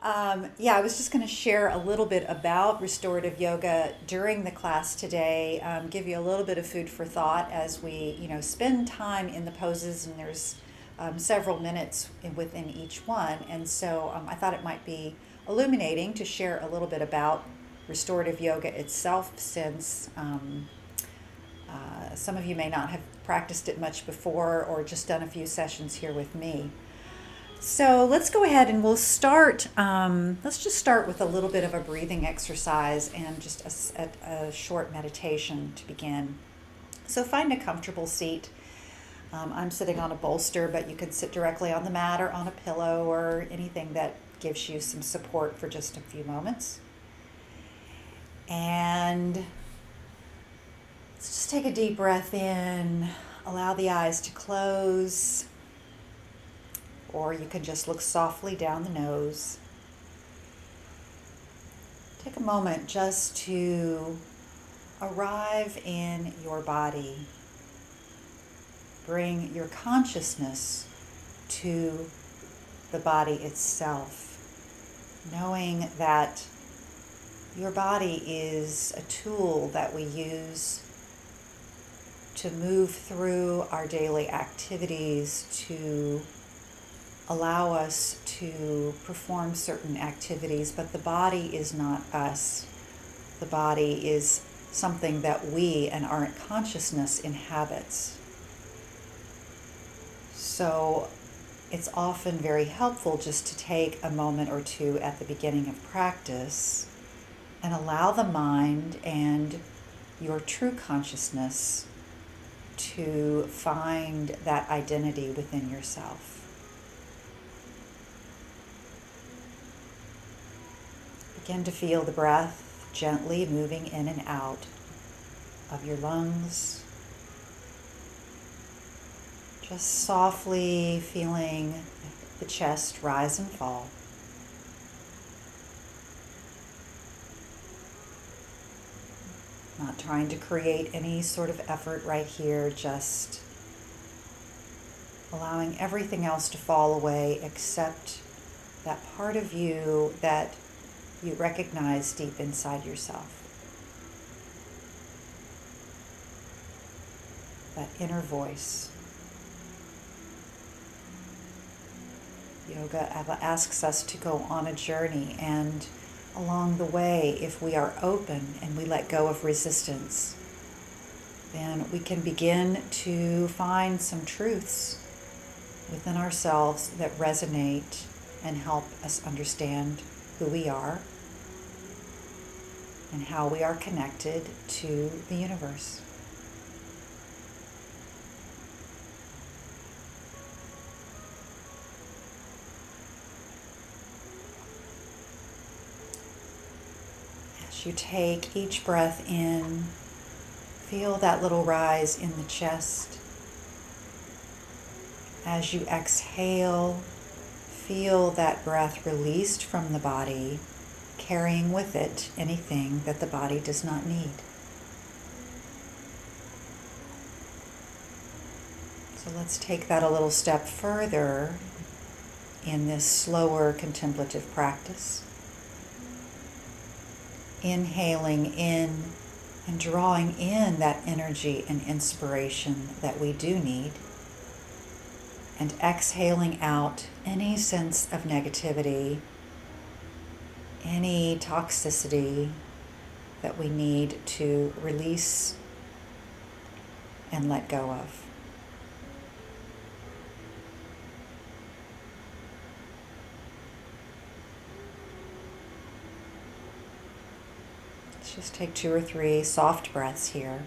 Yeah, I was just going to share a little bit about restorative yoga during the class today, give you a little bit of food for thought as we, spend time in the poses, and there's several minutes within each one. And so I thought it might be illuminating to share a little bit about restorative yoga itself, since some of you may not have practiced it much before or just done a few sessions here with me. So let's go ahead and we'll start. Let's just start with a little bit of a breathing exercise and just a short meditation to begin. So find a comfortable seat. I'm sitting on a bolster, but you could sit directly on the mat or on a pillow or anything that gives you some support for just a few moments. And let's just take a deep breath in, allow the eyes to close, or you can just look softly down the nose. Take a moment just to arrive in your body. Bring your consciousness to the body itself, knowing that your body is a tool that we use to move through our daily activities, to allow us to perform certain activities, but the body is not us. The body is something that we and our consciousness inhabits. So it's often very helpful just to take a moment or two at the beginning of practice and allow the mind and your true consciousness to find that identity within yourself. Begin to feel the breath gently moving in and out of your lungs. Just softly feeling the chest rise and fall. Not trying to create any sort of effort right here, just allowing everything else to fall away except that part of you that you recognize deep inside yourself. That inner voice. Yoga asks us to go on a journey, and along the way, if we are open and we let go of resistance, then we can begin to find some truths within ourselves that resonate and help us understand who we are and how we are connected to the universe. As you take each breath in, feel that little rise in the chest. As you exhale, feel that breath released from the body, carrying with it anything that the body does not need. So let's take that a little step further in this slower contemplative practice. Inhaling in and drawing in that energy and inspiration that we do need, and exhaling out any sense of negativity, any toxicity that we need to release and let go of. Let's just take 2 or 3 soft breaths here.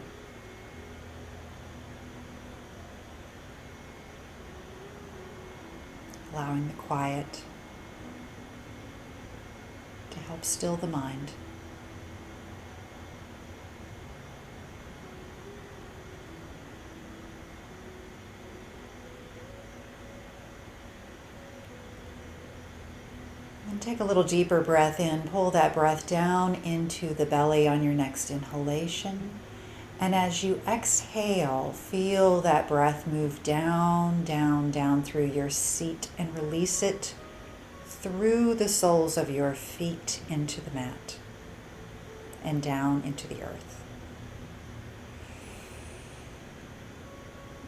Allowing the quiet to help still the mind. And take a little deeper breath in. Pull that breath down into the belly on your next inhalation. And as you exhale, feel that breath move down, down, down through your seat and release it through the soles of your feet into the mat and down into the earth.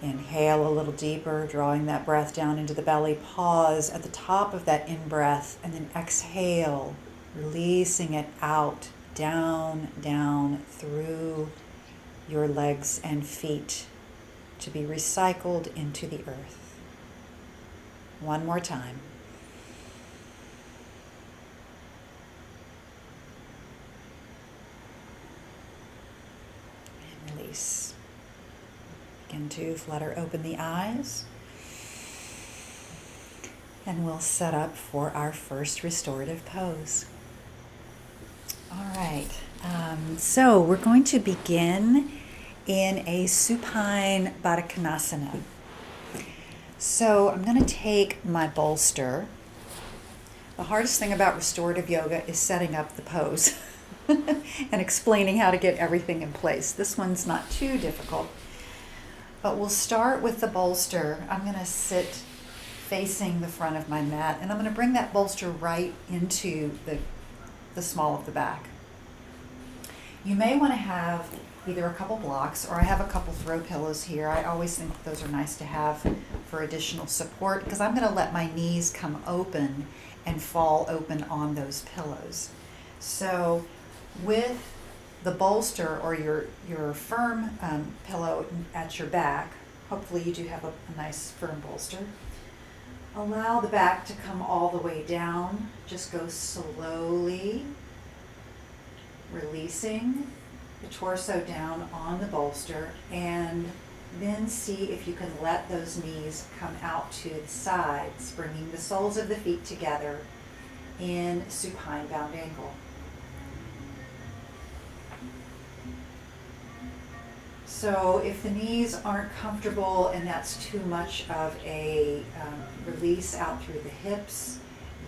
Inhale a little deeper, drawing that breath down into the belly. Pause at the top of that in-breath, and then exhale, releasing it out, down, down through your legs and feet to be recycled into the earth. One more time. And release. Begin to flutter open the eyes. And we'll set up for our first restorative pose. All right, so we're going to begin in a supine Baddha Konasana. So I'm going to take my bolster. The hardest thing about restorative yoga is setting up the pose and explaining how to get everything in place. This one's not too difficult. But we'll start with the bolster. I'm going to sit facing the front of my mat, and I'm going to bring that bolster right into the small of the back. You may want to have either a couple blocks, or I have a couple throw pillows here. I always think those are nice to have for additional support, because I'm going to let my knees come open and fall open on those pillows. So with the bolster or your firm pillow at your back, hopefully you do have a nice firm bolster. Allow the back to come all the way down. Just go slowly, releasing the torso down on the bolster, and then see if you can let those knees come out to the sides, bringing the soles of the feet together in supine bound angle. So if the knees aren't comfortable and that's too much of a release out through the hips,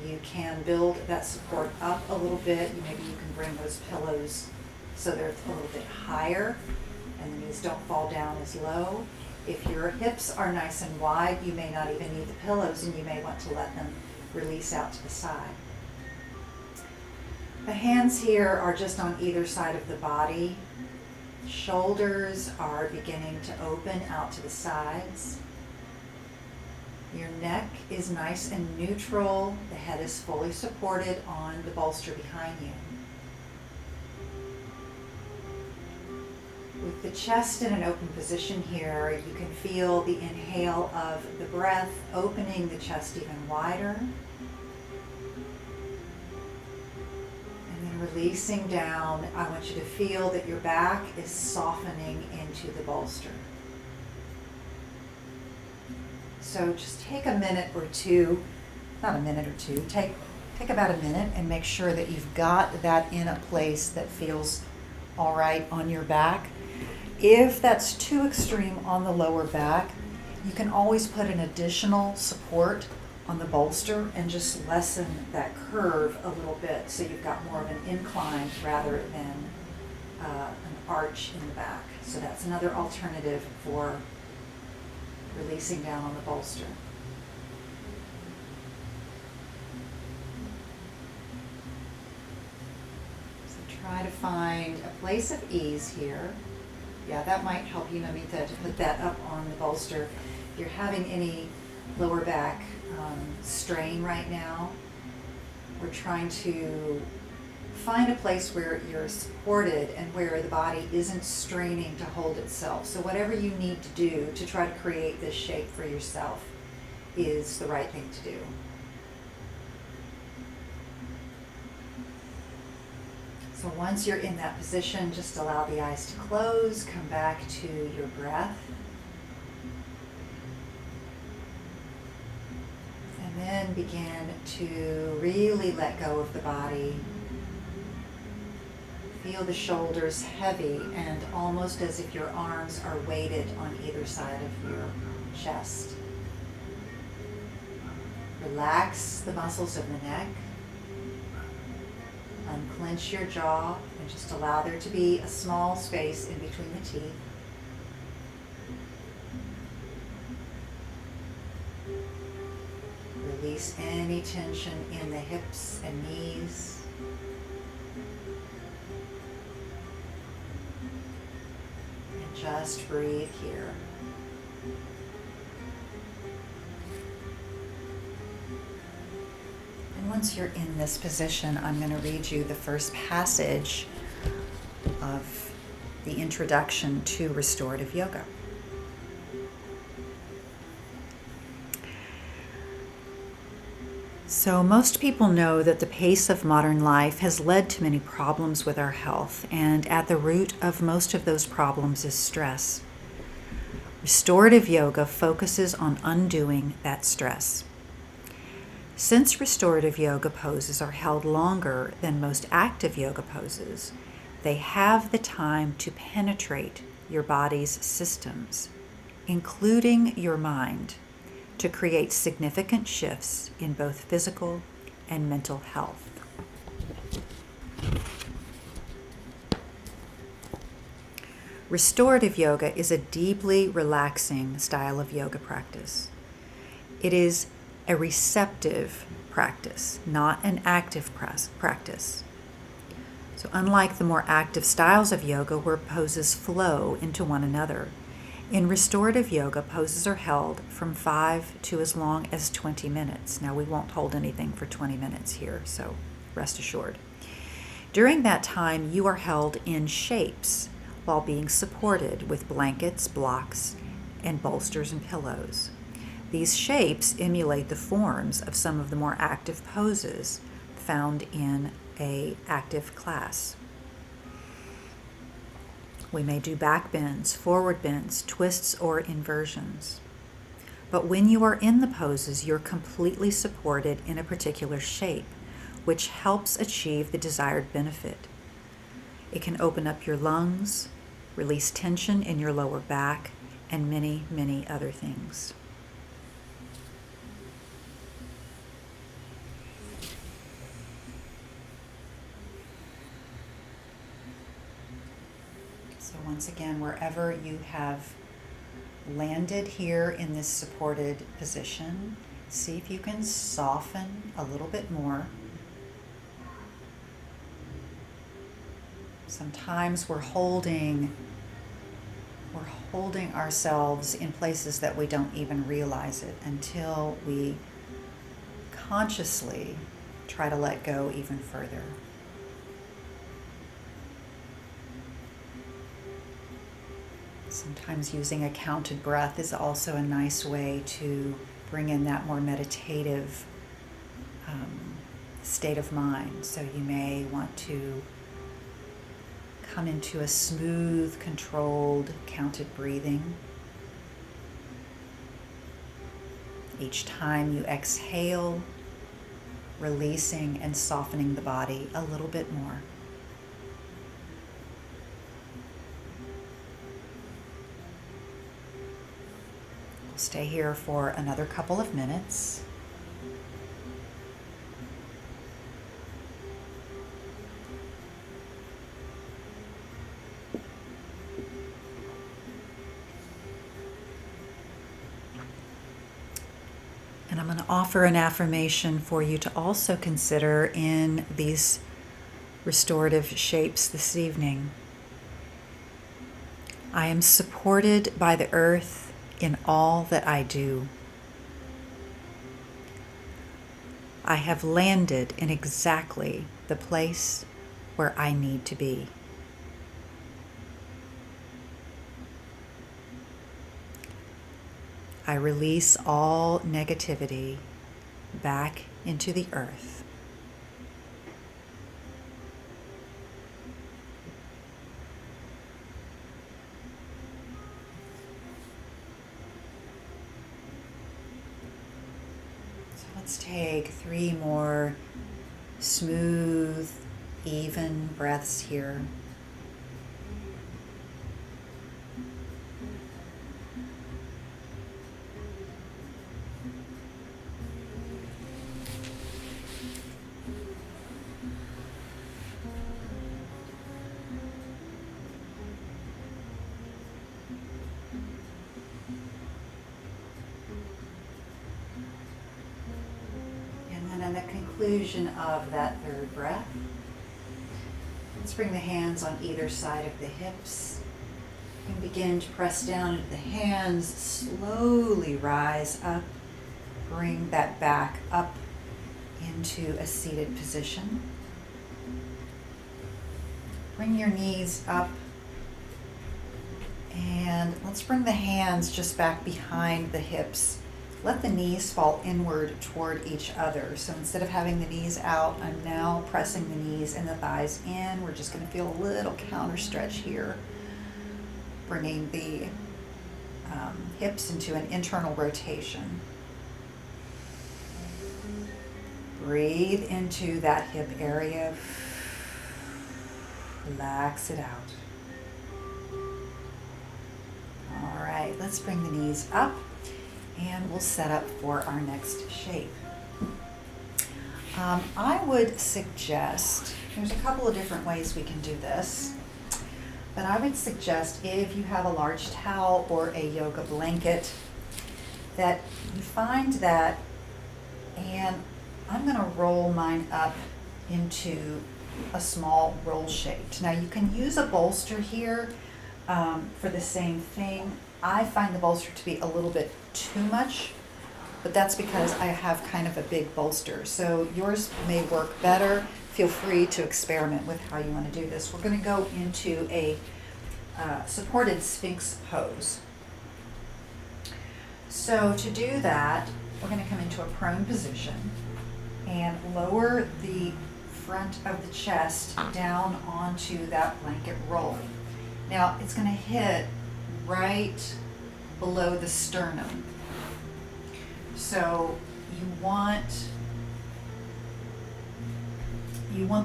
you can build that support up a little bit. Maybe you can bring those pillows so they're a little bit higher and the knees don't fall down as low. If your hips are nice and wide, you may not even need the pillows, and you may want to let them release out to the side. The hands here are just on either side of the body. Shoulders are beginning to open out to the sides. Your neck is nice and neutral. The head is fully supported on the bolster behind you. With the chest in an open position here, you can feel the inhale of the breath, opening the chest even wider. Releasing down, I want you to feel that your back is softening into the bolster. So just take a minute or two, not a minute or two, take about a minute and make sure that you've got that in a place that feels all right on your back. If that's too extreme on the lower back, you can always put an additional support on the bolster and just lessen that curve a little bit so you've got more of an incline rather than an arch in the back. So that's another alternative for releasing down on the bolster. So try to find a place of ease here. Yeah, that might help you, Namita, to put that up on the bolster. If you're having any lower back strain right now, we're trying to find a place where you're supported and where the body isn't straining to hold itself. So whatever you need to do to try to create this shape for yourself is the right thing to do. So once you're in that position, just allow the eyes to close, come back to your breath. And then begin to really let go of the body. Feel the shoulders heavy and almost as if your arms are weighted on either side of your chest. Relax the muscles of the neck. Unclench your jaw and just allow there to be a small space in between the teeth. release any tension in the hips and knees. And just breathe here. And once you're in this position, I'm going to read you the first passage of the introduction to Restorative Yoga. So most people know that the pace of modern life has led to many problems with our health, and at the root of most of those problems is stress. Restorative Yoga focuses on undoing that stress. Since Restorative Yoga poses are held longer than most active yoga poses, they have the time to penetrate your body's systems, including your mind, to create significant shifts in both physical and mental health. Restorative yoga is a deeply relaxing style of yoga practice. It is a receptive practice, not an active practice. So unlike the more active styles of yoga where poses flow into one another, in restorative yoga, poses are held from 5 to as long as 20 minutes. Now, we won't hold anything for 20 minutes here, so rest assured. During that time, you are held in shapes while being supported with blankets, blocks, and bolsters and pillows. These shapes emulate the forms of some of the more active poses found in an active class. We may do back bends, forward bends, twists, or inversions. But when you are in the poses, you're completely supported in a particular shape, which helps achieve the desired benefit. It can open up your lungs, release tension in your lower back, and many, many other things. So once again, wherever you have landed here in this supported position, see if you can soften a little bit more. Sometimes we're holding ourselves in places that we don't even realize it until we consciously try to let go even further. Sometimes using a counted breath is also a nice way to bring in that more meditative state of mind. So you may want to come into a smooth, controlled, counted breathing. Each time you exhale, releasing and softening the body a little bit more. We'll stay here for another couple of minutes. And I'm going to offer an affirmation for you to also consider in these restorative shapes this evening. I am supported by the earth in all that I do. I have landed in exactly the place where I need to be. I release all negativity back into the earth. So let's take 3 more smooth, even breaths here. conclusion of that third breath. Let's bring the hands on either side of the hips and begin to press down into the hands. Slowly rise up. Bring that back up into a seated position. Bring your knees up. And let's bring the hands just back behind the hips. Let the knees fall inward toward each other. So instead of having the knees out, I'm now pressing the knees and the thighs in. We're just going to feel a little counter stretch here. Bringing the hips into an internal rotation. Breathe into that hip area. Relax it out. All right, let's bring the knees up and we'll set up for our next shape. I would suggest, there's a couple of different ways we can do this, but I would suggest if you have a large towel or a yoga blanket that you find that, and I'm going to roll mine up into a small roll shape. Now you can use a bolster here for the same thing. I find the bolster to be a little bit too much, but that's because I have kind of a big bolster. So yours may work better. Feel free to experiment with how you want to do this. We're going to go into a supported Sphinx pose. So to do that, we're going to come into a prone position and lower the front of the chest down onto that blanket roll. Now it's going to hit right below the sternum. So you want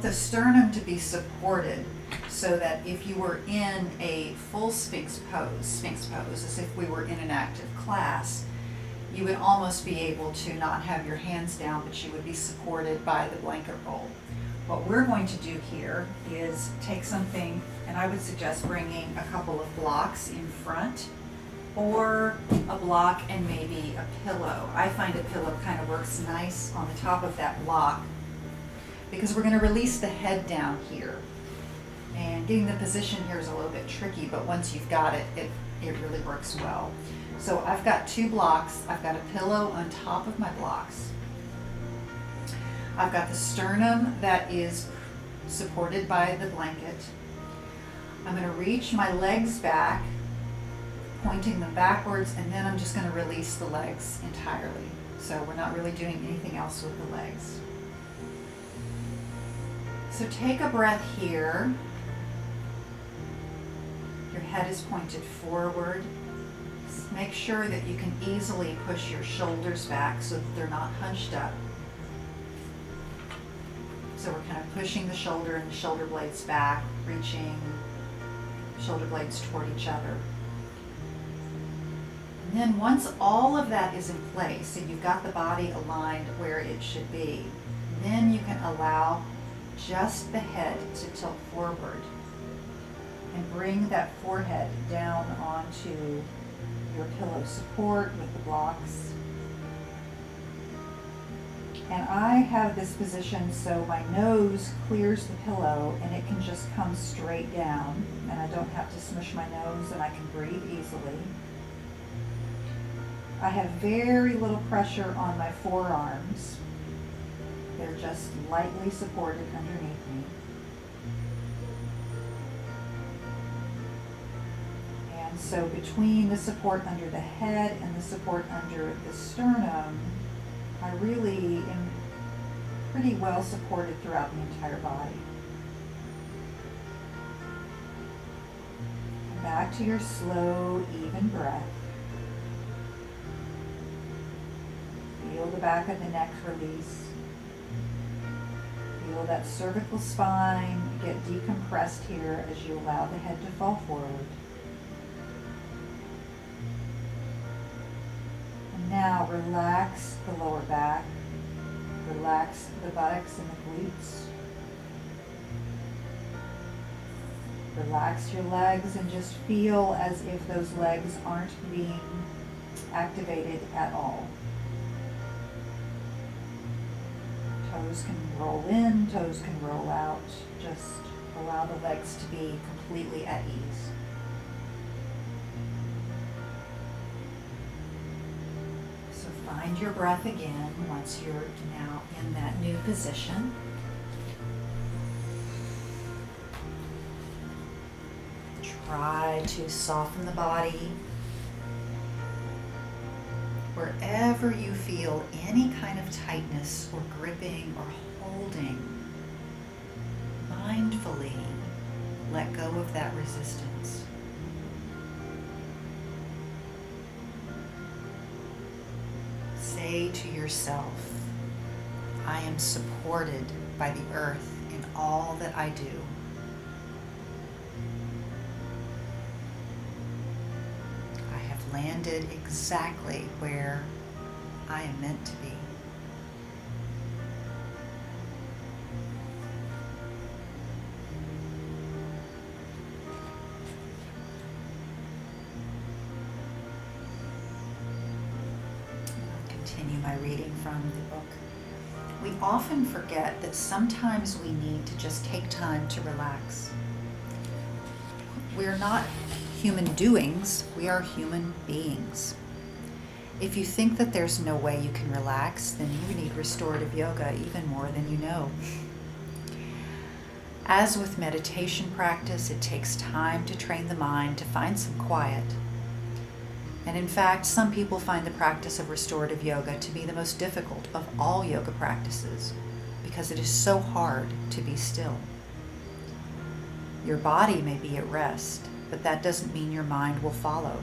the sternum to be supported so that if you were in a full Sphinx pose, as if we were in an active class, you would almost be able to not have your hands down, but you would be supported by the blanket roll. What we're going to do here is take something, and I would suggest bringing a couple of blocks in front, or a block and maybe a pillow. I find a pillow kind of works nice on the top of that block because we're going to release the head down here. And getting the position here is a little bit tricky, but once you've got it, it really works well. So I've got two blocks. I've got a pillow on top of my blocks. I've got the sternum that is supported by the blanket. I'm going to reach my legs back, pointing them backwards, and then I'm just going to release the legs entirely. So we're not really doing anything else with the legs. So take a breath here. Your head is pointed forward. Make sure that you can easily push your shoulders back so that they're not hunched up. So we're kind of pushing the shoulder and the shoulder blades back, reaching shoulder blades toward each other. And then once all of that is in place and you've got the body aligned where it should be, then you can allow just the head to tilt forward and bring that forehead down onto your pillow support with the blocks. And I have this position so my nose clears the pillow and it can just come straight down, and I don't have to smush my nose, and I can breathe easily. I have very little pressure on my forearms. They're just lightly supported underneath me. And so between the support under the head and the support under the sternum, I really am pretty well supported throughout the entire body. And back to your slow, even breath. Feel the back of the neck release. Feel that cervical spine get decompressed here as you allow the head to fall forward. And now relax the lower back. Relax the buttocks and the glutes. Relax your legs and just feel as if those legs aren't being activated at all. Toes can roll in, toes can roll out. Just allow the legs to be completely at ease. So find your breath again once you're now in that new position. Try to soften the body. Wherever you feel any kind of tightness or gripping or holding, mindfully let go of that resistance. Say to yourself, I am supported by the earth in all that I do. Landed exactly where I am meant to be. I'll continue my reading from the book. We often forget that sometimes we need to just take time to relax. We're not human doings, we are human beings. If you think that there's no way you can relax, then you need restorative yoga even more than you know. As with meditation practice, it takes time to train the mind to find some quiet. And in fact, some people find the practice of restorative yoga to be the most difficult of all yoga practices because it is so hard to be still. Your body may be at rest, but that doesn't mean your mind will follow.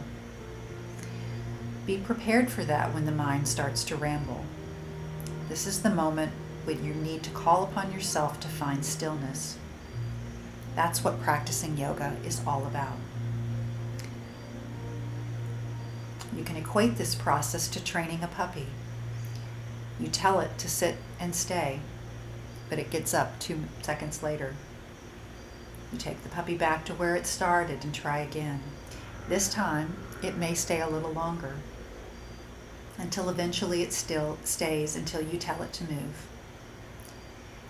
Be prepared for that when the mind starts to ramble. This is the moment when you need to call upon yourself to find stillness. That's what practicing yoga is all about. You can equate this process to training a puppy. You tell it to sit and stay, but it gets up 2 seconds later. You take the puppy back to where it started and try again. This time, it may stay a little longer, until eventually it still stays until you tell it to move.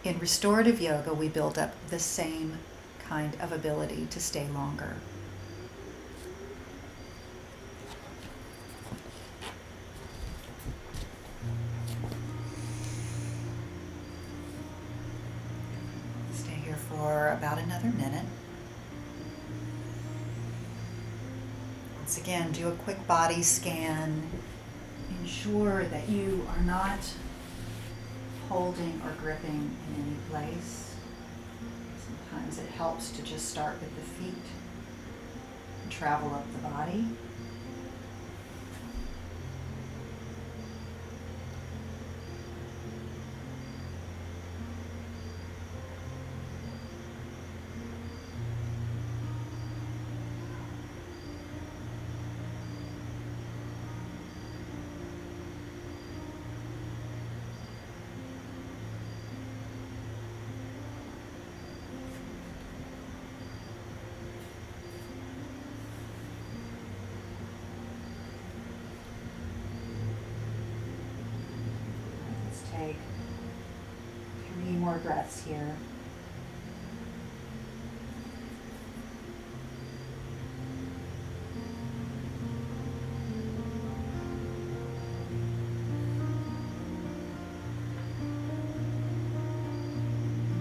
In restorative yoga, we build up the same kind of ability to stay longer. For about another minute. Once again, do a quick body scan. Ensure that you are not holding or gripping in any place. Sometimes it helps to just start with the feet and travel up the body. Take 3 more breaths here.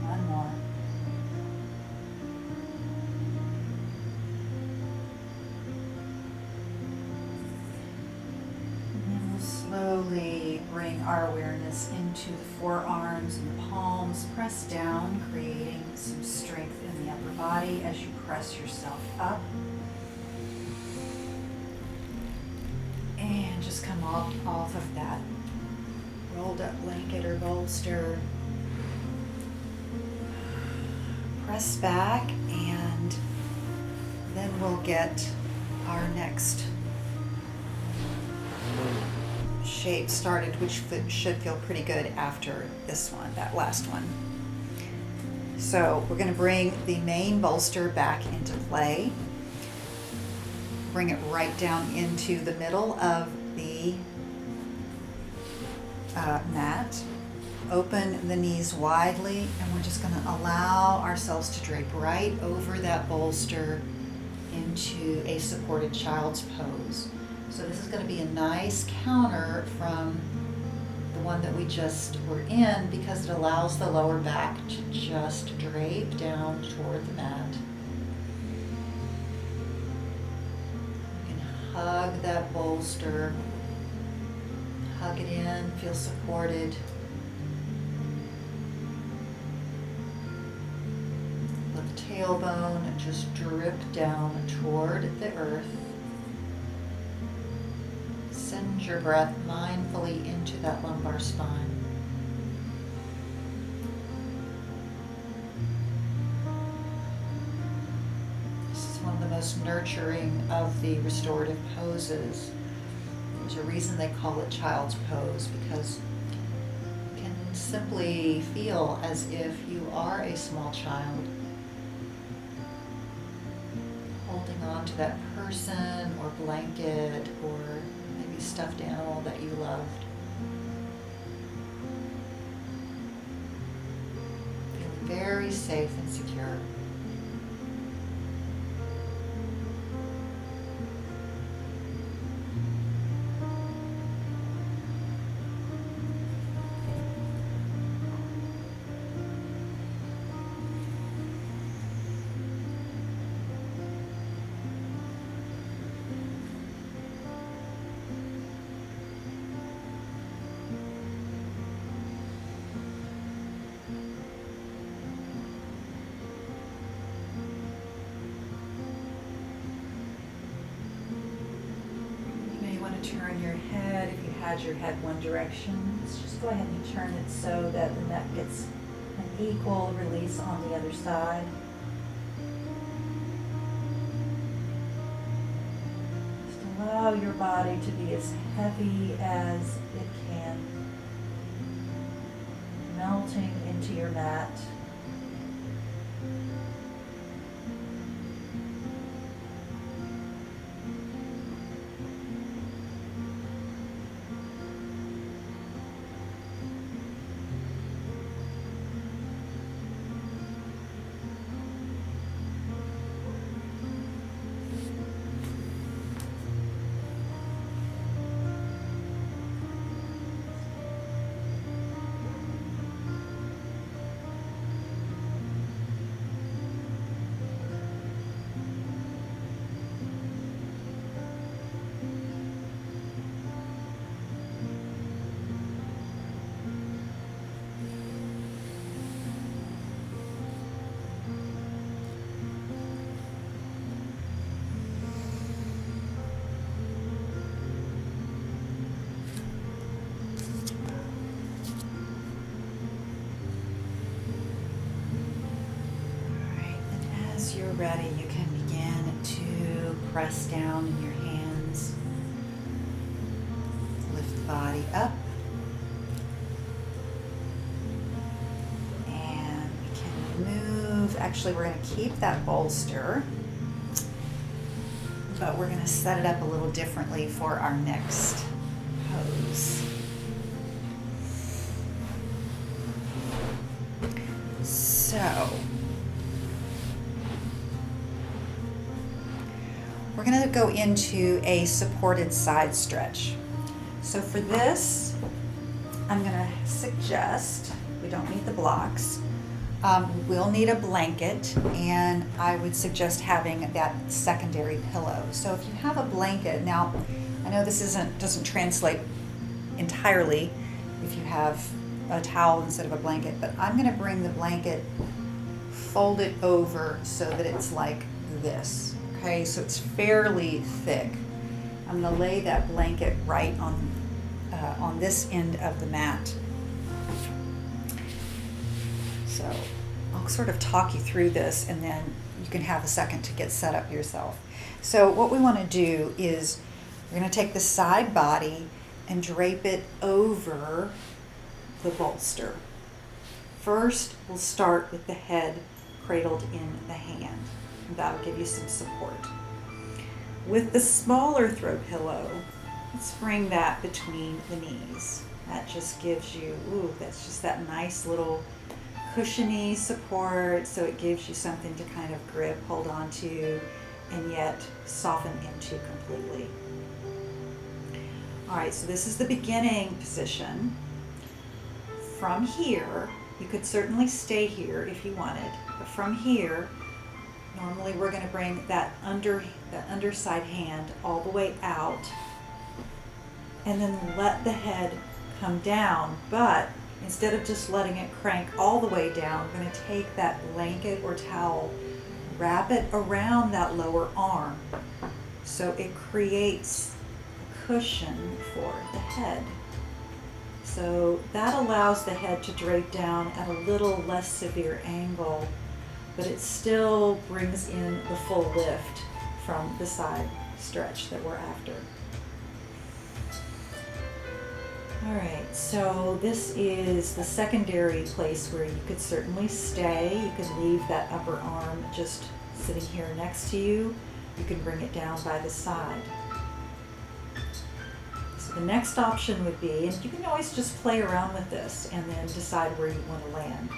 One more. And then we'll slowly bring our awareness into the forearms and the palms. Press down, creating some strength in the upper body as you press yourself up. And just come off of that rolled up blanket or bolster. Press back, and then we'll get our next shape started, which should feel pretty good after this one, that last one. So we're going to bring the main bolster back into play. Bring it right down into the middle of the mat. Open the knees widely, and we're just going to allow ourselves to drape right over that bolster into a supported child's pose. So this is going to be a nice counter from the one that we just were in, because it allows the lower back to just drape down toward the mat. You can hug that bolster, hug it in, feel supported. Let the tailbone just drip down toward the earth. Send your breath mindfully into that lumbar spine. This is one of the most nurturing of the restorative poses. There's a reason they call it child's pose, because you can simply feel as if you are a small child, holding on to that person or blanket or maybe stuffed animal that you loved. Feeling very safe and secure. Turn your head. If you had your head one direction, let's just go ahead and turn it so that the neck gets an equal release on the other side. Just allow your body to be as heavy as it can, melting into your mat. You're ready, you can begin to press down in your hands. Lift the body up. And we can move. Actually, we're going to keep that bolster, but we're going to set it up a little differently for our next pose. So, we're going to go into a supported side stretch. So for this, I'm going to suggest, we don't need the blocks, we'll need a blanket, and I would suggest having that secondary pillow. So if you have a blanket, now I know this doesn't translate entirely if you have a towel instead of a blanket, but I'm going to bring the blanket, fold it over so that it's like this. Okay, so it's fairly thick. I'm going to lay that blanket right on this end of the mat. So I'll sort of talk you through this, and then you can have a second to get set up yourself. So what we want to do is we're going to take the side body and drape it over the bolster. First, we'll start with the head cradled in the hand. That'll give you some support. With the smaller throw pillow, Let's bring that between the knees. That just gives you, that's just that nice little cushiony support, so it gives you something to kind of grip, hold on to, and yet soften into completely. All right, so this is the beginning position. From here, you could certainly stay here if you wanted, but from here, normally we're going to bring that underside hand all the way out, and then let the head come down, but instead of just letting it crank all the way down, we're going to take that blanket or towel, wrap it around that lower arm so it creates a cushion for the head. So that allows the head to drape down at a little less severe angle, but it still brings in the full lift from the side stretch that we're after. All right, so this is the secondary place where you could certainly stay. You could leave that upper arm just sitting here next to you. You can bring it down by the side. So the next option would be, and you can always just play around with this and then decide where you want to land.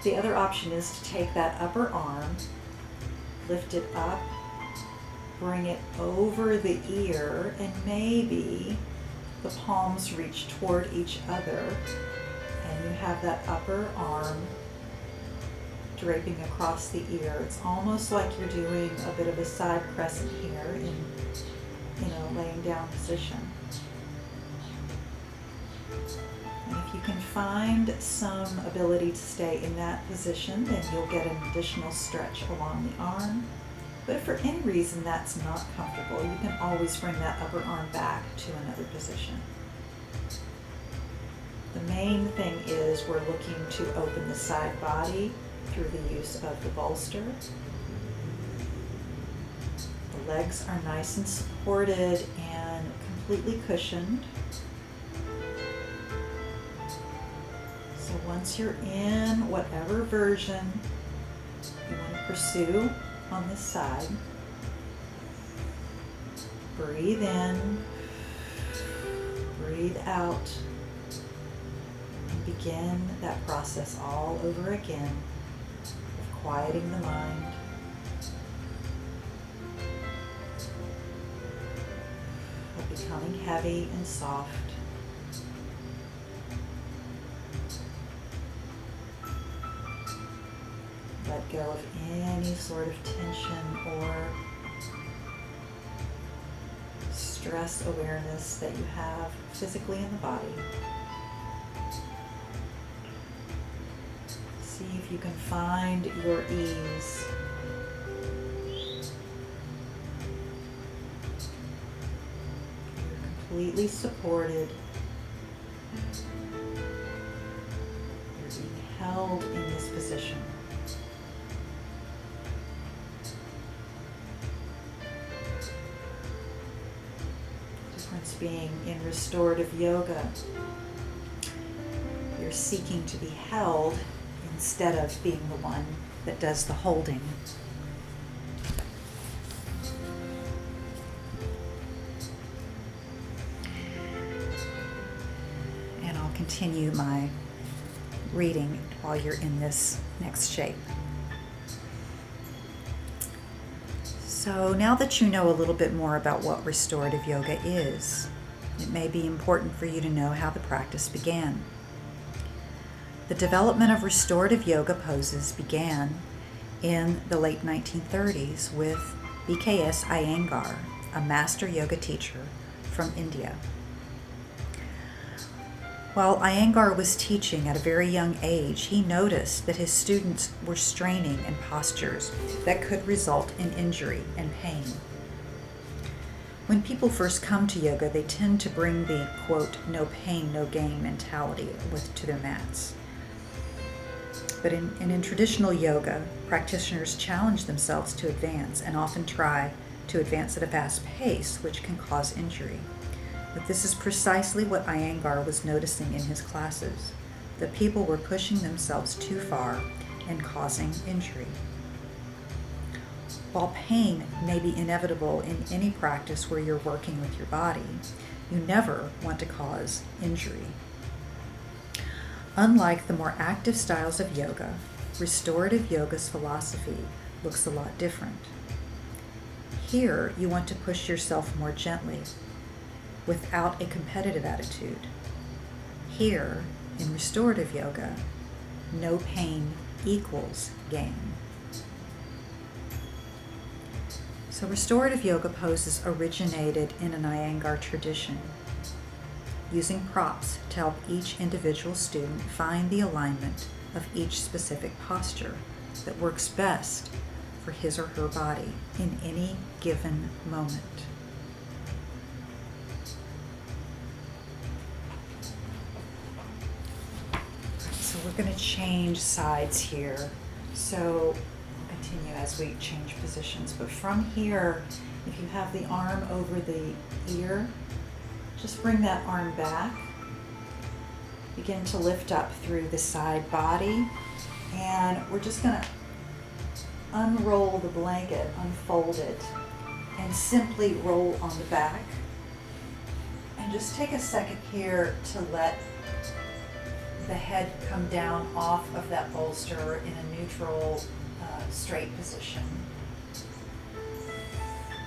The other option is to take that upper arm, lift it up, bring it over the ear, and maybe the palms reach toward each other, and you have that upper arm draping across the ear. It's almost like you're doing a bit of a side crescent here in a laying down position. And if you can find some ability to stay in that position, then you'll get an additional stretch along the arm. But if for any reason that's not comfortable, you can always bring that upper arm back to another position. The main thing is we're looking to open the side body through the use of the bolster. The legs are nice and supported and completely cushioned. So once you're in whatever version you want to pursue on this side, breathe in, breathe out, and begin that process all over again of quieting the mind, of becoming heavy and soft. Let go of any sort of tension or stress awareness that you have physically in the body. See if you can find your ease. You're completely supported. You're being held in this position. Being in restorative yoga, you're seeking to be held instead of being the one that does the holding. And I'll continue my reading while you're in this next shape. So now that you know a little bit more about what restorative yoga is, it may be important for you to know how the practice began. The development of restorative yoga poses began in the late 1930s with BKS Iyengar, a master yoga teacher from India. While Iyengar was teaching at a very young age, he noticed that his students were straining in postures that could result in injury and pain. When people first come to yoga, they tend to bring the, quote, no pain, no gain mentality to their mats. But in traditional yoga, practitioners challenge themselves to advance and often try to advance at a fast pace, which can cause injury. But this is precisely what Iyengar was noticing in his classes, that people were pushing themselves too far and causing injury. While pain may be inevitable in any practice where you're working with your body, You never want to cause injury. Unlike the more active styles of yoga, restorative yoga's philosophy looks a lot different. Here, you want to push yourself more gently, without a competitive attitude. Here, in restorative yoga, no pain equals gain. So restorative yoga poses originated in an Iyengar tradition, using props to help each individual student find the alignment of each specific posture that works best for his or her body in any given moment. So we're going to change sides here. So we'll continue as we change positions. But from here, if you have the arm over the ear, just bring that arm back. Begin to lift up through the side body. And we're just going to unroll the blanket, unfold it, and simply roll on the back. And just take a second here to let the head come down off of that bolster in a neutral, straight position.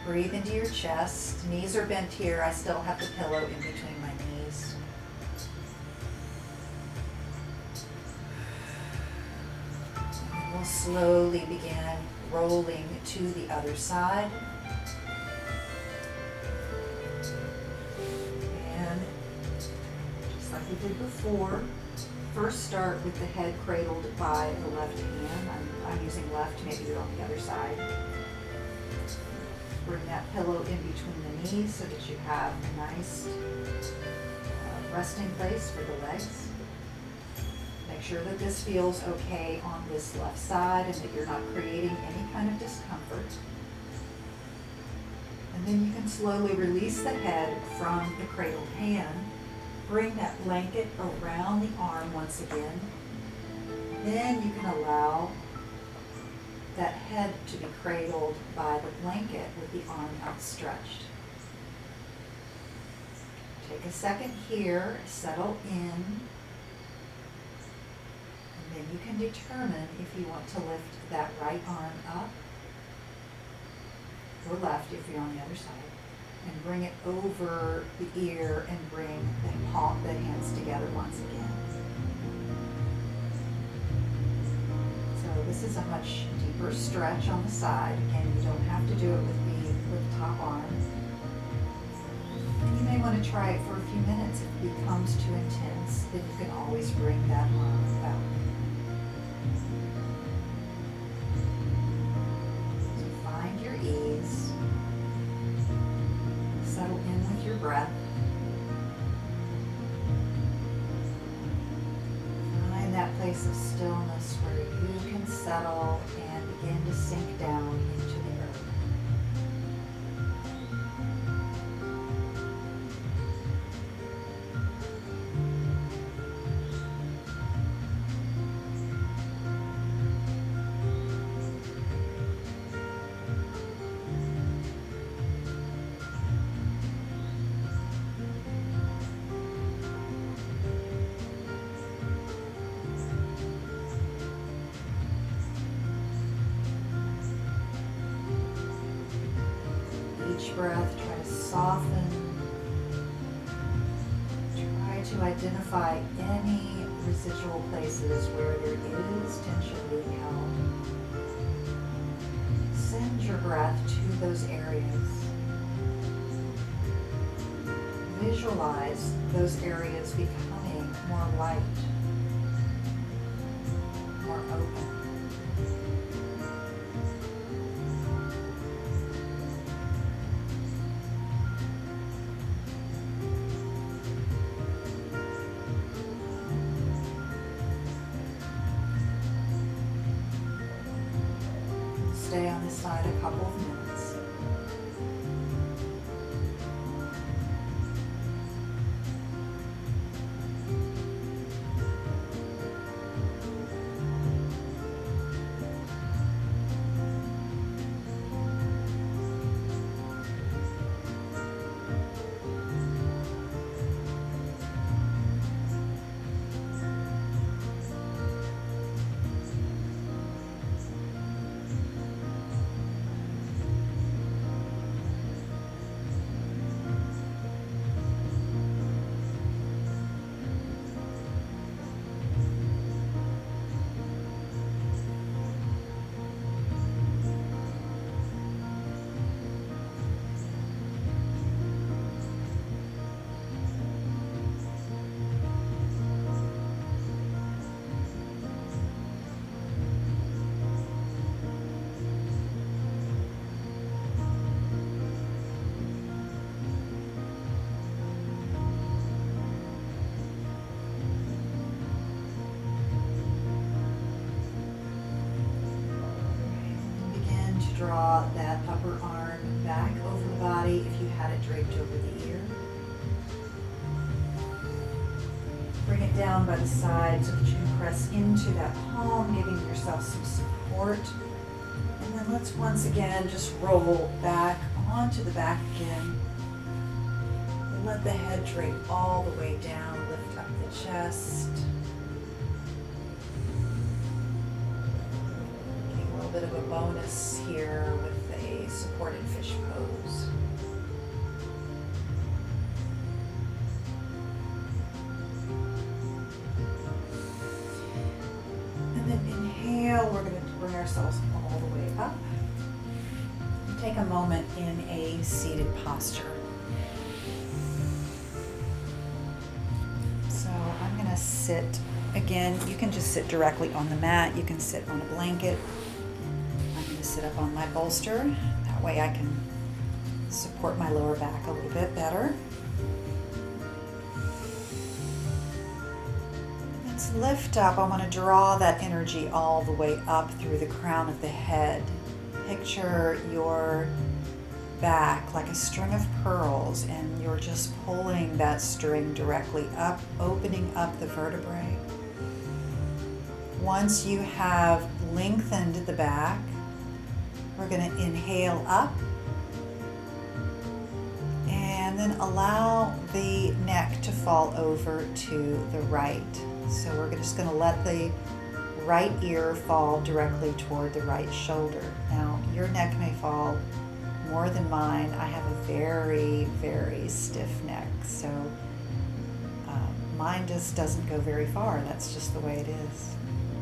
Breathe into your chest. Knees are bent here. I still have the pillow in between my knees. And we'll slowly begin rolling to the other side. And just like we did before, first start with the head cradled by the left hand. I'm using left, maybe you're on the other side. Bring that pillow in between the knees so that you have a nice resting place for the legs. Make sure that this feels okay on this left side and that you're not creating any kind of discomfort. And then you can slowly release the head from the cradled hand. Bring that blanket around the arm once again. Then you can allow that head to be cradled by the blanket with the arm outstretched. Take a second here, settle in, and then you can determine if you want to lift that right arm up or left if you're on the other side, and bring it over the ear and bring the hands together once again. So this is a much deeper stretch on the side. Again, you don't have to do it with the top arm. You may want to try it for a few minutes. If it becomes too intense, then you can always bring that arm back. So find your ease. Settle in with your breath. Find that place of stillness where you can settle and begin to sink down into the earth. Each breath, try to soften. Try to identify any residual places where there is tension being held. Send your breath to those areas. Visualize those areas becoming more light, more open. Stay on this side a couple of minutes. draw that upper arm back over the body if you had it draped over the ear. Bring it down by the side so that you can press into that palm, giving yourself some support. And then let's once again just roll back onto the back again. And let the head drape all the way down, lift up the chest. Getting a little bit of a bonus here with a supported fish pose. And then inhale, we're going to bring ourselves all the way up. Take a moment in a seated posture. So I'm going to sit, again, you can just sit directly on the mat. You can sit on a blanket. I'm going to sit up on my bolster. That way I can support my lower back a little bit better. Let's lift up. I want to draw that energy all the way up through the crown of the head. Picture your back like a string of pearls, and you're just pulling that string directly up, opening up the vertebrae. Once you have lengthened the back, we're going to inhale up and then allow the neck to fall over to the right. So we're just going to let the right ear fall directly toward the right shoulder. Now, your neck may fall more than mine. I have a very, very stiff neck, so mine just doesn't go very far. That's just the way it is.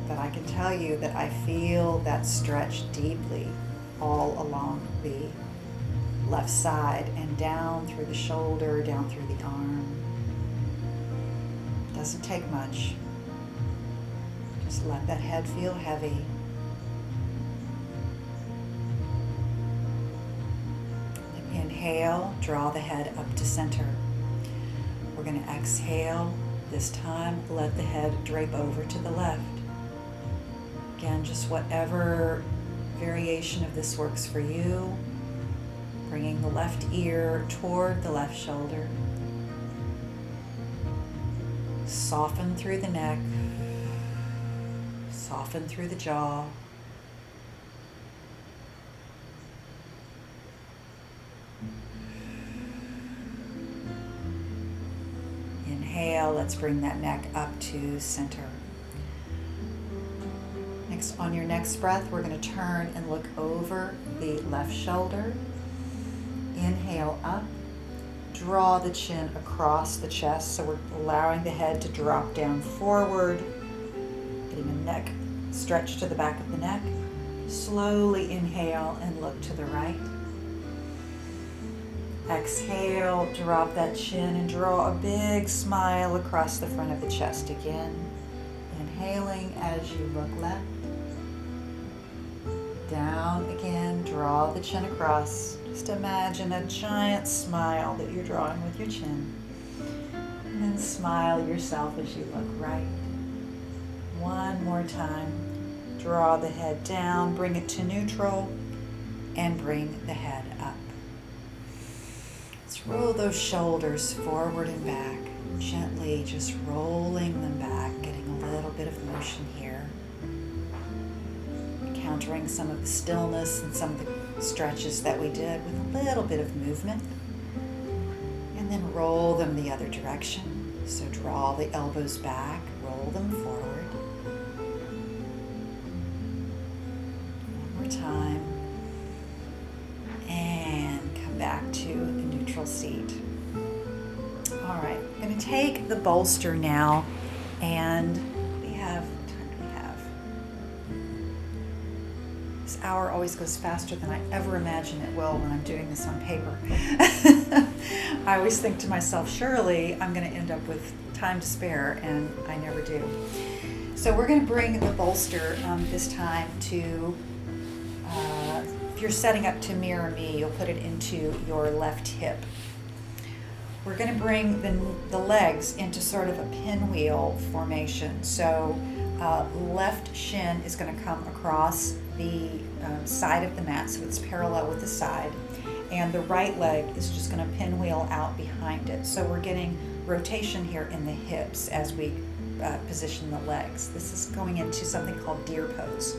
But I can tell you that I feel that stretch deeply all along the left side and down through the shoulder, down through the arm. Doesn't take much. Just let that head feel heavy. Inhale, draw the head up to center. We're going to exhale. This time, let the head drape over to the left. Again, just whatever variation of this works for you. Bringing the left ear toward the left shoulder. Soften through the neck. Soften through the jaw. Inhale, let's bring that neck up to center. Next, on your next breath, we're going to turn and look over the left shoulder. Inhale up. Draw the chin across the chest, so we're allowing the head to drop down forward, getting a neck stretch to the back of the neck. Slowly inhale and look to the right. Exhale, drop that chin and draw a big smile across the front of the chest again. Inhaling as you look left. Down again, draw the chin across. Just imagine a giant smile that you're drawing with your chin. And then smile yourself as you look right. One more time. Draw the head down, bring it to neutral, and bring the head up. Let's roll those shoulders forward and back. Gently just rolling them back, getting a little bit of motion here. Countering some of the stillness and some of the stretches that we did with a little bit of movement. And then roll them the other direction. So draw the elbows back, roll them forward. One more time. And come back to a neutral seat. All right, I'm going to take the bolster now, and this hour always goes faster than I ever imagine it will when I'm doing this on paper. I always think to myself, surely I'm going to end up with time to spare, and I never do. So we're going to bring the bolster this time to, if you're setting up to mirror me, you'll put it into your left hip. We're going to bring the legs into sort of a pinwheel formation. So left shin is going to come across the side of the mat so it's parallel with the side, and the right leg is just going to pinwheel out behind it. So we're getting rotation here in the hips as we position the legs. This is going into something called deer pose.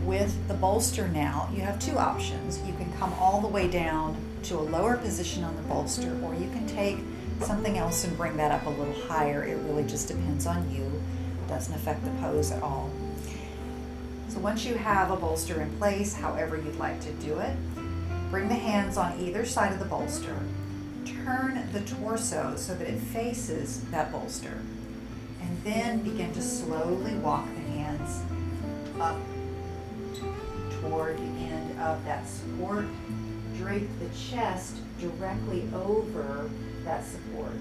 With the bolster now, you have two options. You can come all the way down to a lower position on the bolster, or you can take something else and bring that up a little higher. It really just depends on you. It doesn't affect the pose at all. So once you have a bolster in place, however you'd like to do it, bring the hands on either side of the bolster. Turn the torso so that it faces that bolster. And then begin to slowly walk the hands up toward the end of that support. Drape the chest directly over that support.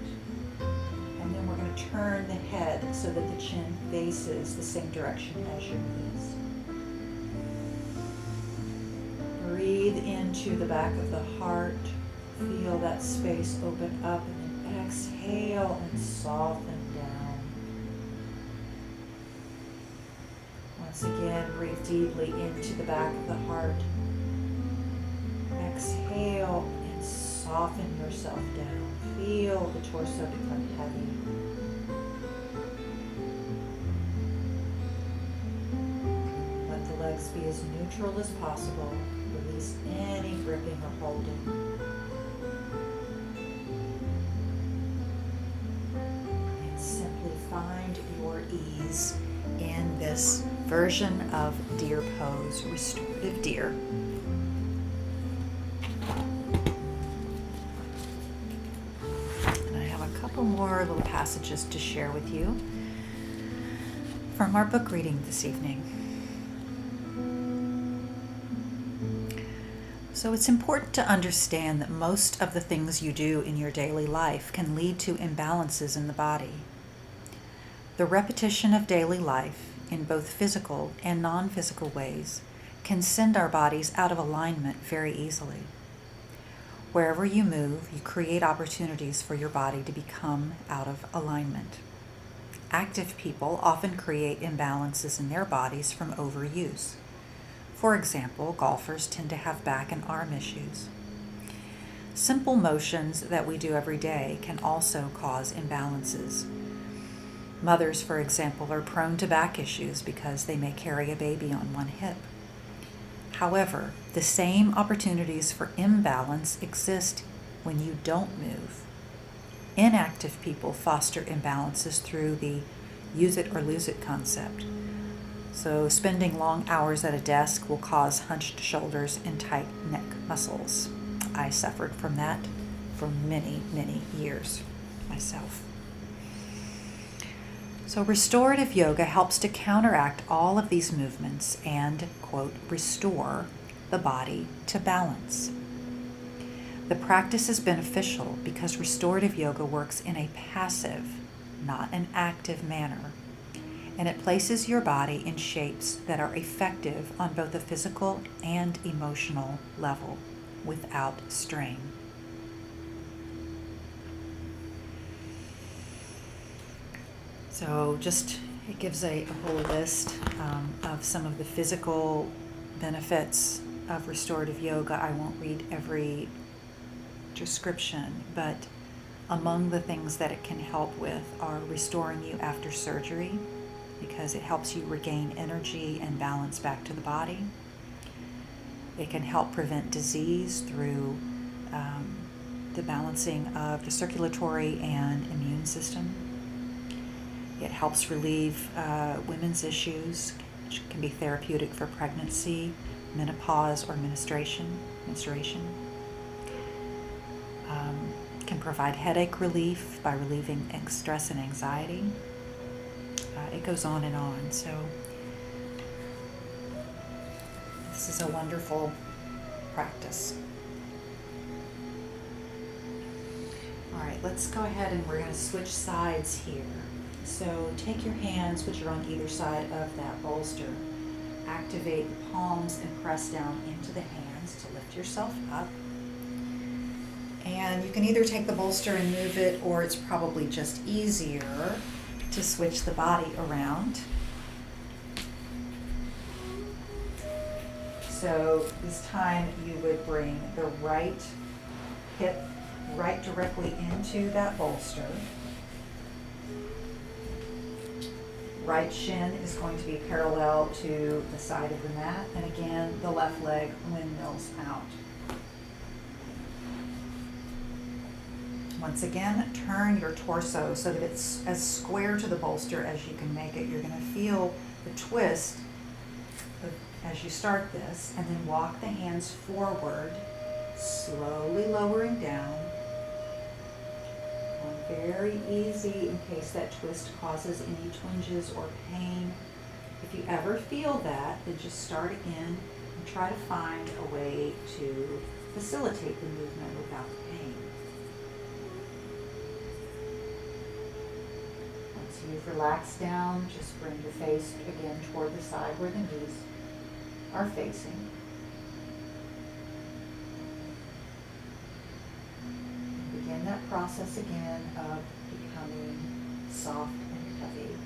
And then we're going to turn the head so that the chin faces the same direction as your knees. Breathe into the back of the heart. Feel that space open up, and then exhale and soften down. Once again, breathe deeply into the back of the heart. Exhale and soften yourself down. Feel the torso become heavy. Let the legs be as neutral as possible. Release any gripping or holding. And simply find your ease in this version of deer pose, restorative deer. And I have a couple more little passages to share with you from our book reading this evening. So it's important to understand that most of the things you do in your daily life can lead to imbalances in the body. The repetition of daily life, in both physical and non-physical ways, can send our bodies out of alignment very easily. Wherever you move, you create opportunities for your body to become out of alignment. Active people often create imbalances in their bodies from overuse. For example, golfers tend to have back and arm issues. Simple motions that we do every day can also cause imbalances. Mothers, for example, are prone to back issues because they may carry a baby on one hip. However, the same opportunities for imbalance exist when you don't move. Inactive people foster imbalances through the use it or lose it concept. So spending long hours at a desk will cause hunched shoulders and tight neck muscles. I suffered from that for many, many years myself. So restorative yoga helps to counteract all of these movements and, quote, restore the body to balance. The practice is beneficial because restorative yoga works in a passive, not an active manner, and it places your body in shapes that are effective on both a physical and emotional level without strain. So it gives a whole list of some of the physical benefits of restorative yoga. I won't read every description, but among the things that it can help with are restoring you after surgery, because it helps you regain energy and balance back to the body. It can help prevent disease through the balancing of the circulatory and immune system. It helps relieve women's issues, which can be therapeutic for pregnancy, menopause, or menstruation. Can provide headache relief by relieving stress and anxiety. It goes on and on. So this is a wonderful practice. All right, let's go ahead and we're going to switch sides here. So take your hands, which are on either side of that bolster. Activate the palms and press down into the hands to lift yourself up. And you can either take the bolster and move it, or it's probably just easier to switch the body around. So this time you would bring the right hip right directly into that bolster. Right shin is going to be parallel to the side of the mat, and again, the left leg windmills out. Once again, turn your torso so that it's as square to the bolster as you can make it. You're going to feel the twist as you start this, and then walk the hands forward, slowly lowering down. Very easy in case that twist causes any twinges or pain. If you ever feel that, then just start again and try to find a way to facilitate the movement without pain. Once you've relaxed down, just bring your face again toward the side where the knees are facing. Begin that process again of becoming soft and heavy.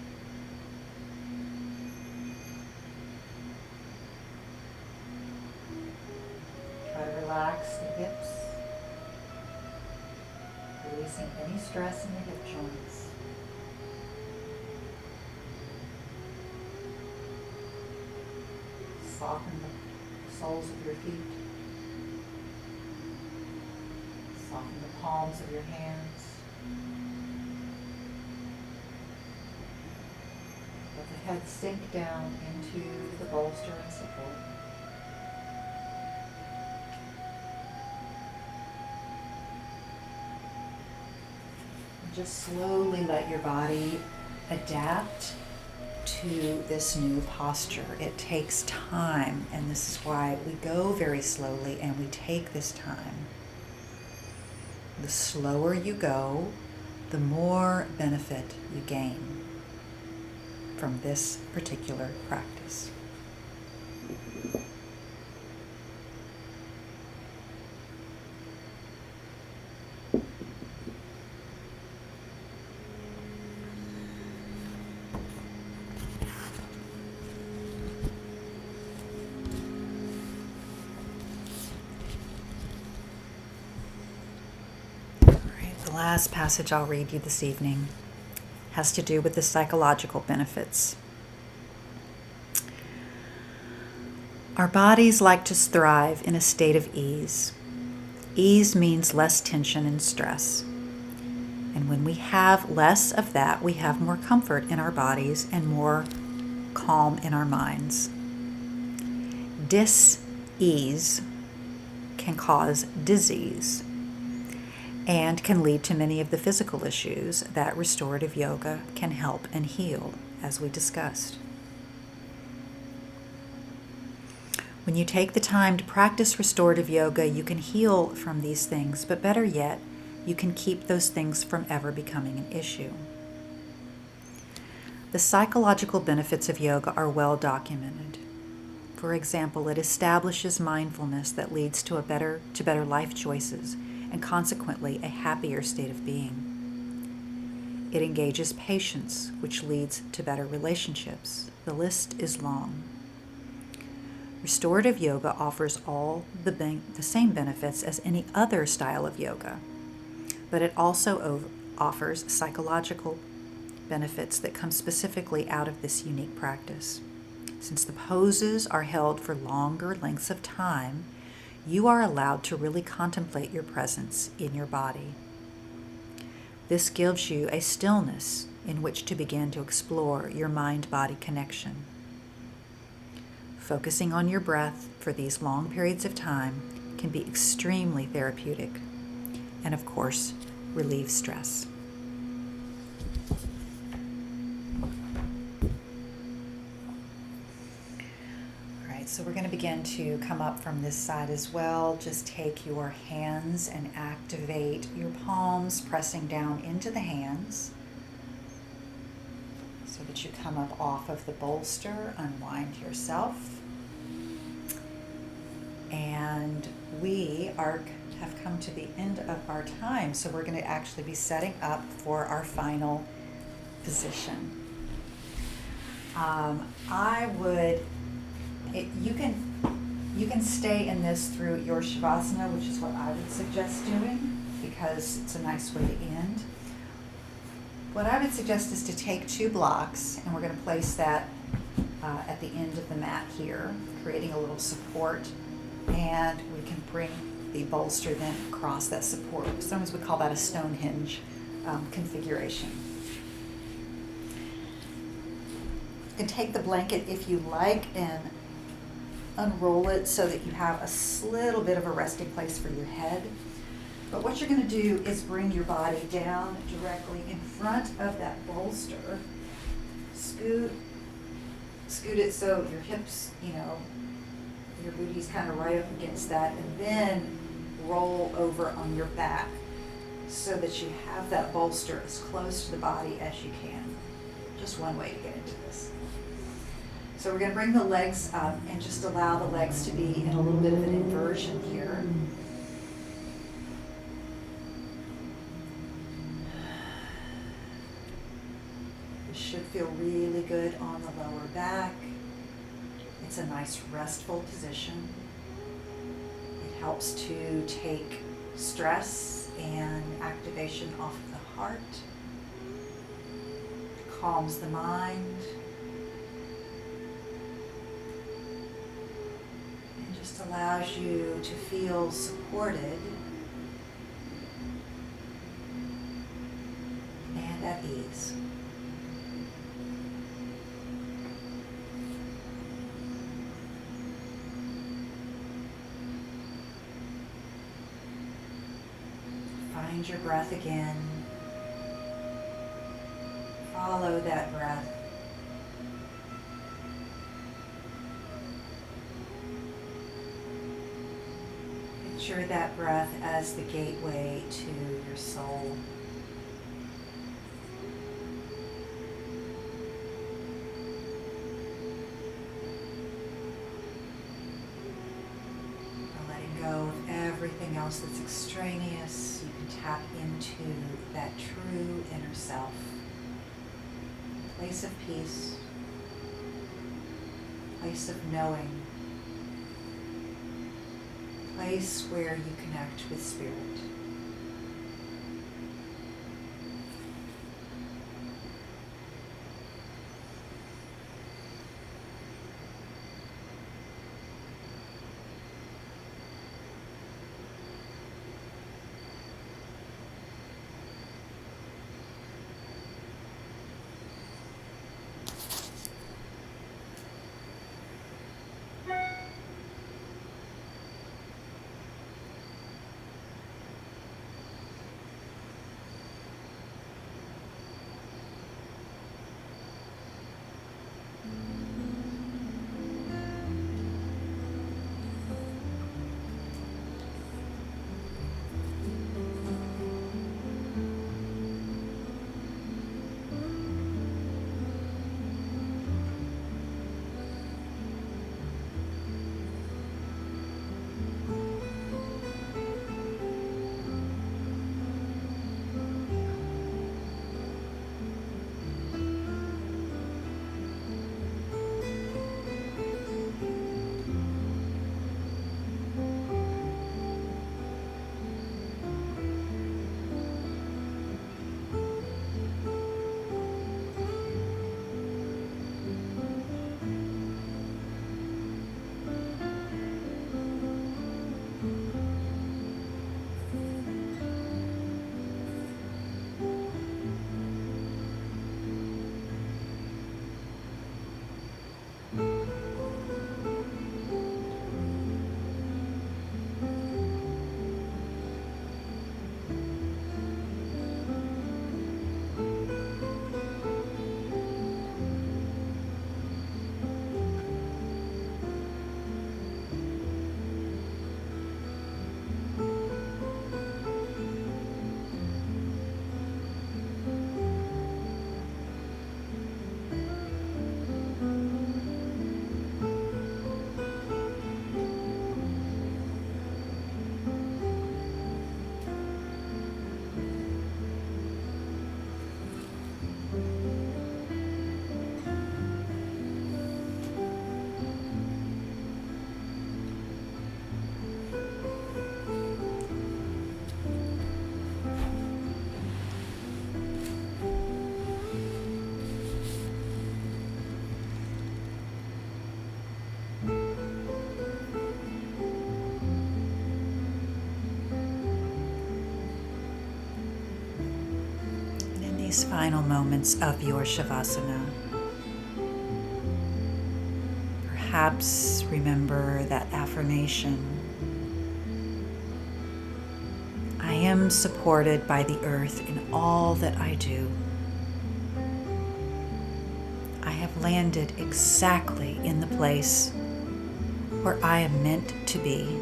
Try to relax the hips, releasing any stress in the hip joints. Soften the soles of your feet. Soften the palms of your hands. Let the head sink down into the bolster and support. And just slowly let your body adapt to this new posture. It takes time, and this is why we go very slowly and we take this time. The slower you go, the more benefit you gain from this particular practice. The last passage I'll read you this evening has to do with the psychological benefits. Our bodies like to thrive in a state of ease. Ease means less tension and stress. And when we have less of that, we have more comfort in our bodies and more calm in our minds. Dis-ease can cause disease and can lead to many of the physical issues that restorative yoga can help and heal, as we discussed. When you take the time to practice restorative yoga, you can heal from these things, but better yet, you can keep those things from ever becoming an issue. The psychological benefits of yoga are well documented. For example, it establishes mindfulness that leads to better life choices, and consequently a happier state of being. It engages patience, which leads to better relationships. The list is long. Restorative yoga offers all the same benefits as any other style of yoga, but it also offers psychological benefits that come specifically out of this unique practice. Since the poses are held for longer lengths of time, you are allowed to really contemplate your presence in your body. This gives you a stillness in which to begin to explore your mind-body connection. Focusing on your breath for these long periods of time can be extremely therapeutic and, of course, relieve stress. So we're going to begin to come up from this side as well. Just take your hands and activate your palms, pressing down into the hands so that you come up off of the bolster, unwind yourself. And we have come to the end of our time, so we're going to actually be setting up for our final position. You can You can stay in this through your Shavasana, which is what I would suggest doing because it's a nice way to end. What I would suggest is to take 2 blocks, and we're going to place that at the end of the mat here, creating a little support, and we can bring the bolster then across that support. Sometimes we call that a Stonehenge configuration. You can take the blanket if you like and unroll it so that you have a little bit of a resting place for your head. But what you're going to do is bring your body down directly in front of that bolster. Scoot it so your hips, your booty's kind of right up against that, and then roll over on your back so that you have that bolster as close to the body as you can. Just one way to get into this. So we're going to bring the legs up and just allow the legs to be in a little bit of an inversion here. This should feel really good on the lower back. It's a nice restful position. It helps to take stress and activation off of the heart. It calms the mind. And just allows you to feel supported and at ease. Find your breath again. Follow that breath. Picture that breath as the gateway to your soul. Go of everything else that's extraneous. You can tap into that true inner self, place of peace, place of knowing, place where you connect with spirit. these final moments of your Shavasana. Perhaps remember that affirmation. I am supported by the earth in all that I do. I have landed exactly in the place where I am meant to be.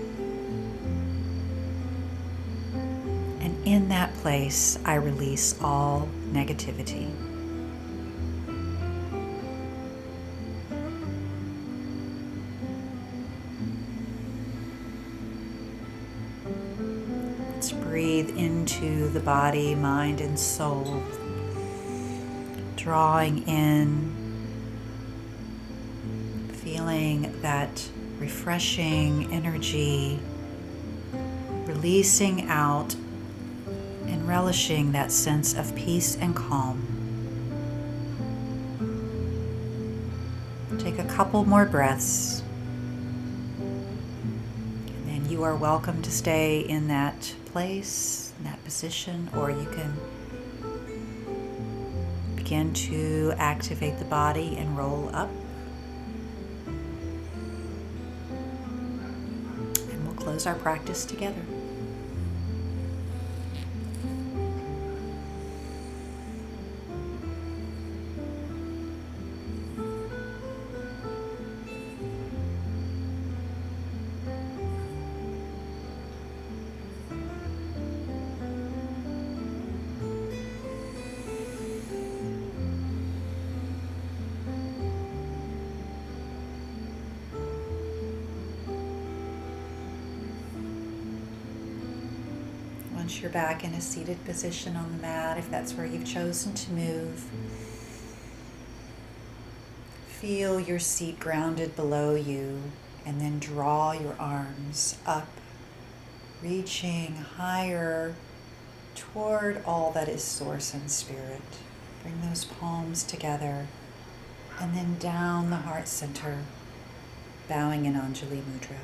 And in that place, I release all negativity. Let's breathe into the body, mind, and soul, drawing in, feeling that refreshing energy, releasing out, and relishing that sense of peace and calm. Take a couple more breaths, and then you are welcome to stay in that place, in that position, or you can begin to activate the body and roll up. And we'll close our practice together. Once you're back in a seated position on the mat, if that's where you've chosen to move, feel your seat grounded below you, and then draw your arms up, reaching higher toward all that is source and spirit. Bring those palms together, and then down the heart center, bowing in Anjali Mudra.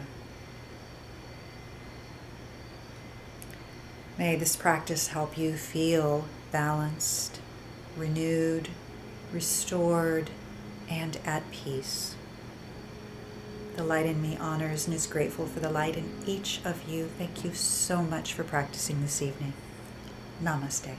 May this practice help you feel balanced, renewed, restored, and at peace. The light in me honors and is grateful for the light in each of you. Thank you so much for practicing this evening. Namaste.